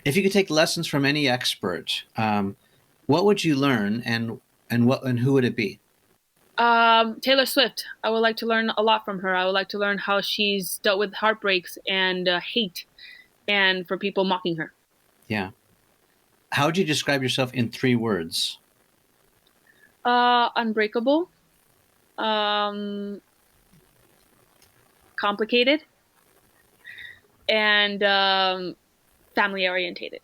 If you could take lessons from any expert, what would you learn, and who would it be? Taylor Swift. I would like to learn a lot from her. I would like to learn how she's dealt with heartbreaks and hate, and for people mocking her. Yeah. How would you describe yourself in 3 words? Unbreakable, um, complicated, and family orientated.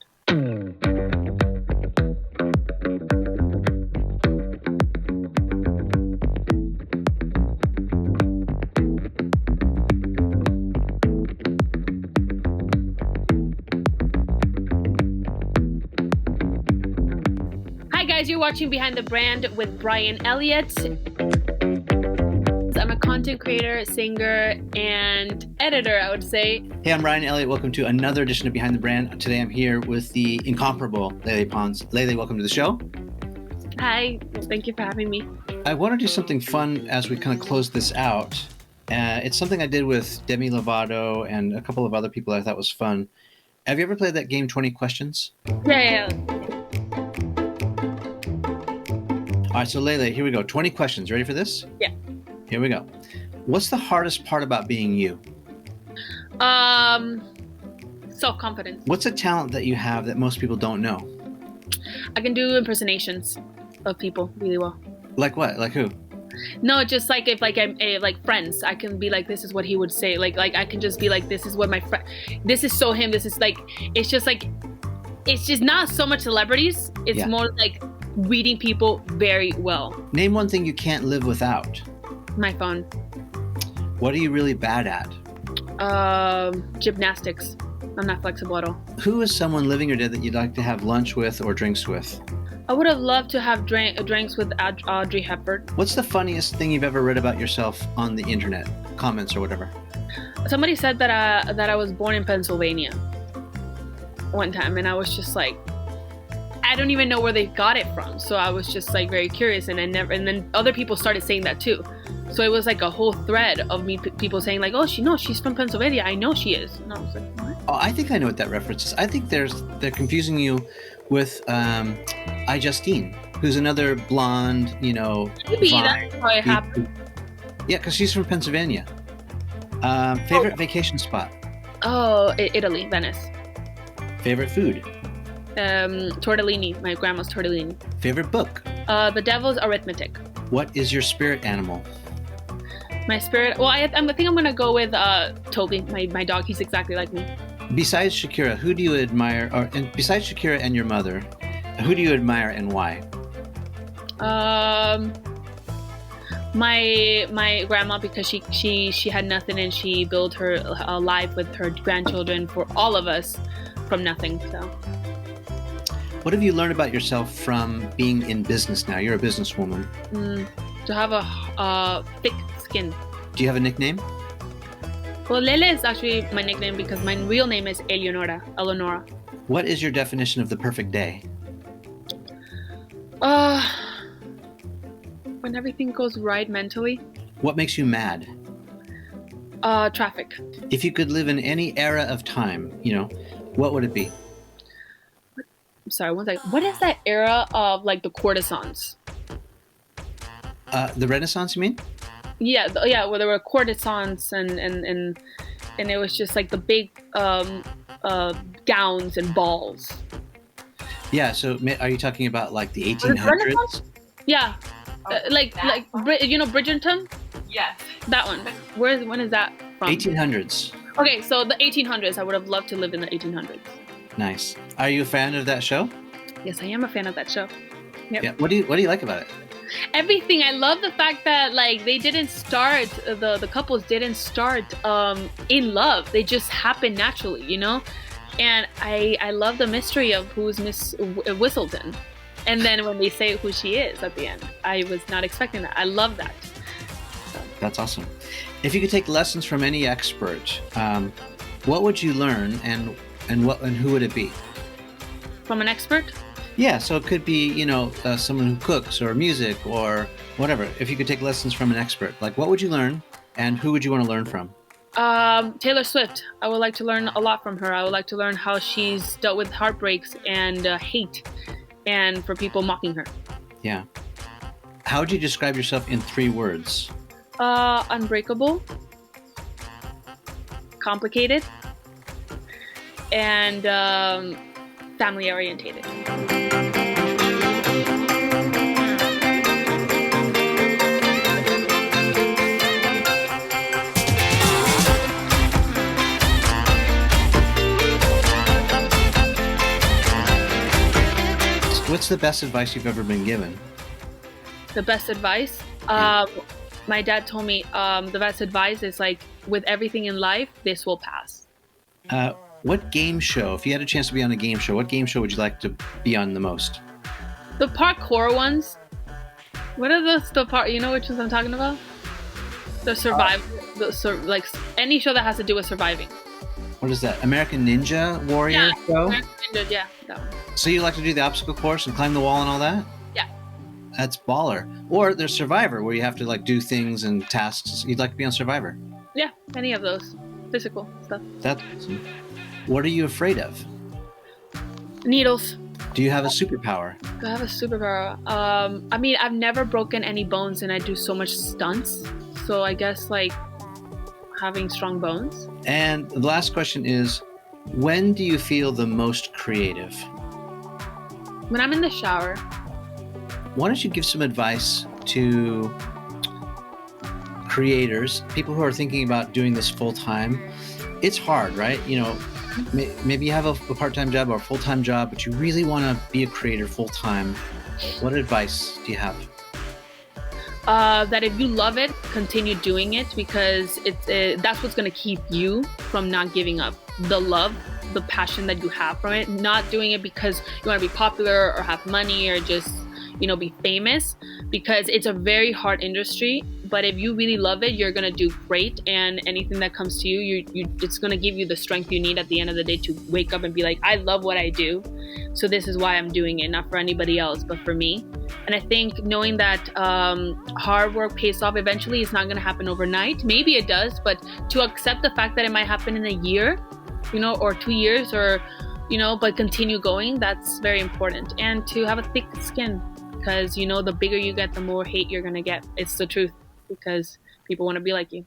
Hi guys, you're watching Behind the Brand with Brian Elliott. I'm a content creator, singer, and editor, I would say. Hey, I'm Brian Elliott. Welcome to another edition of Behind the Brand. Today I'm here with the incomparable Lele Pons. Lele, welcome to the show. Hi, thank you for having me. I want to do something fun as we kind of close this out. It's something I did with Demi Lovato and a couple of other people I thought was fun. Have you ever played that game, 20 Questions? Yeah. All right, so Lele, here we go. 20 questions. Ready for this? Yeah. Here we go. What's the hardest part about being you? Self-confidence. What's a talent that you have that most people don't know? I can do impersonations of people really well. Like what? Like who? No, just like if like I'm like friends, I can be like, this is what he would say. Like I can just be like, this is what my friend. This is so him. This is like, it's just not so much celebrities. It's more like reading people very well. Name one thing you can't live without. My phone. What are you really bad at? Gymnastics. I'm not flexible at all. Who is someone living or dead that you'd like to have lunch with or drinks with? I would have loved to have drinks with Audrey Hepburn. What's the funniest thing you've ever read about yourself on the internet? Comments or whatever. Somebody said that I was born in Pennsylvania one time, and I was just like, I don't even know where they got it from. So I was just like very curious, and then other people started saying that too. So it was like a whole thread of people saying like, oh, she's from Pennsylvania. I know she is. And I was like, what? Oh, I think I know what that reference is. I think they're confusing you with Justine, who's another blonde, Maybe that's how it happened. Yeah, because she's from Pennsylvania. Favorite vacation spot? Oh, Italy, Venice. Favorite food? Tortellini. My grandma's tortellini. Favorite book? The Devil's Arithmetic. What is your spirit animal? My spirit. Well, I think I'm gonna go with Toby, my dog. He's exactly like me. Besides Shakira, who do you admire? And besides Shakira and your mother, who do you admire and why? My grandma, because she had nothing and she built her life with her grandchildren for all of us from nothing. So. What have you learned about yourself from being in business now? You're a businesswoman. To have a thick skin. Do you have a nickname? Well, Lele is actually my nickname because my real name is Eleonora. What is your definition of the perfect day? When everything goes right mentally. What makes you mad? Traffic. If you could live in any era of time, what would it be? I'm sorry, one second. What is that era of like the courtesans? The Renaissance, you mean? Yeah, where there were courtesans and it was just like the big gowns and balls. Yeah, so are you talking about like the 1800s? Yeah, Bridgerton? Yes. That one. When is that from? 1800s. Okay, so the 1800s. I would have loved to live in the 1800s. Nice. Are you a fan of that show? Yes, I am a fan of that show. Yep. Yeah. What do you like about it? Everything. I love the fact that like they didn't start the couples didn't start in love. They just happened naturally, And I love the mystery of who's Miss Whistleton. And then when they say who she is at the end, I was not expecting that. I love that. So. That's awesome. If you could take lessons from any expert, what would you learn, and who would it be? From an expert? Yeah, so it could be, someone who cooks or music or whatever. If you could take lessons from an expert, like what would you learn and who would you want to learn from? Taylor Swift. I would like to learn a lot from her. I would like to learn how she's dealt with heartbreaks and hate, and for people mocking her. Yeah. How would you describe yourself in 3 words? Unbreakable, complicated, and family orientated. What's the best advice you've ever been given? The best advice? Yeah. My dad told me the best advice is like, with everything in life, this will pass. What game show, if you had a chance to be on a game show, what game show would you like to be on the most? The parkour ones. What are the part? You know which ones I'm talking about? The survival, like any show that has to do with surviving. What is that? American Ninja Warrior show? American Ninja, yeah, that one. So you like to do the obstacle course and climb the wall and all that? Yeah. That's baller. Or there's Survivor, where you have to like do things and tasks. You'd like to be on Survivor? Yeah, any of those physical stuff. That's awesome. What are you afraid of? Needles. Do you have a superpower? I have a superpower. I mean, I've never broken any bones, and I do so much stunts. So I guess like having strong bones. And the last question is, when do you feel the most creative? When I'm in the shower. Why don't you give some advice to creators, people who are thinking about doing this full time? It's hard, right? You know, maybe you have a part-time job or a full-time job, but you really want to be a creator full-time. What advice do you have? That if you love it, continue doing it, because that's what's going to keep you from not giving up. The love, the passion that you have from it, not doing it because you want to be popular or have money or just, you know, be famous, because it's a very hard industry. But if you really love it, you're going to do great, and anything that comes to you, it's going to give you the strength you need at the end of the day to wake up and be like, I love what I do, so this is why I'm doing it, not for anybody else, but for me. And I think knowing that hard work pays off eventually, it's not going to happen overnight. Maybe it does, but to accept the fact that it might happen in a year, you know, or 2 years, or, you know, but continue going, that's very important. And to have a thick skin, because, you know, the bigger you get, the more hate you're going to get. It's the truth, because people want to be like you.